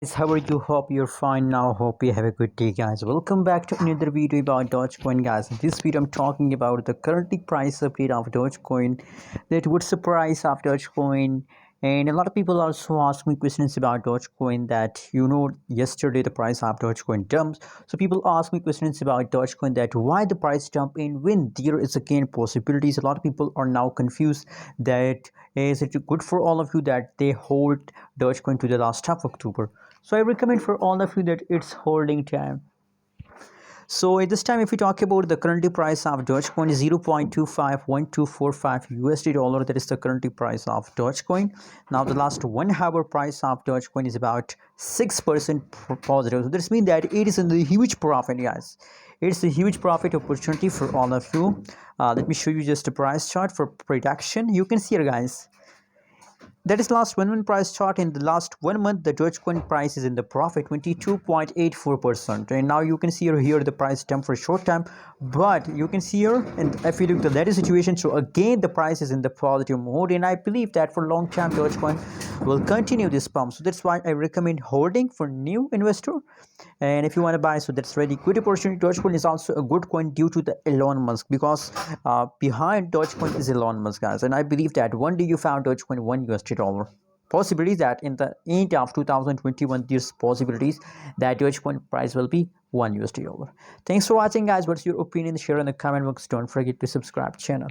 How are you? Hope you're fine now. Hope you have a good day, guys. Welcome back to another video about Dogecoin, guys. In this video, I'm talking about the currently price update of Dogecoin. That what's the price of Dogecoin? And a lot of people also ask me questions about Dogecoin. That yesterday the price of Dogecoin dumped. So people ask me questions about Dogecoin. That why the price dump in when there is again possibilities. A lot of people are now confused. That is it good for all of you that they hold Dogecoin to the last of October? So I recommend for all of you that it's holding time. So at this time, if we talk about the currently price of Dogecoin is 0.251245 USD dollar. That is the currently price of Dogecoin. Now the last 1 hour price of Dogecoin is about 6% positive. So this means that it is in the huge profit, guys. It's a huge profit opportunity for all of you. Let me show you just a price chart for prediction. You can see here, guys. That is last 1 month price chart. In the last 1 month, the Dogecoin price is in the profit 22.84%. And now you can see here the price jump for short time, but you can see here, and if you look at the latest situation, so again the price is in the positive mode, and I believe that for long term Dogecoin will continue this pump. So that's why I recommend holding for new investor. And if you want to buy, so that's really good opportunity. Dogecoin is also a good coin due to the Elon Musk, because behind Dogecoin is Elon Musk, guys, and I believe that one day you found Dogecoin $1 dollar. Possibilities that in the end of 2021 there's possibilities that Dogecoin price will be $1 dollar. Thanks for watching, guys. What's your opinion? Share in the comment box. Don't forget to subscribe channel.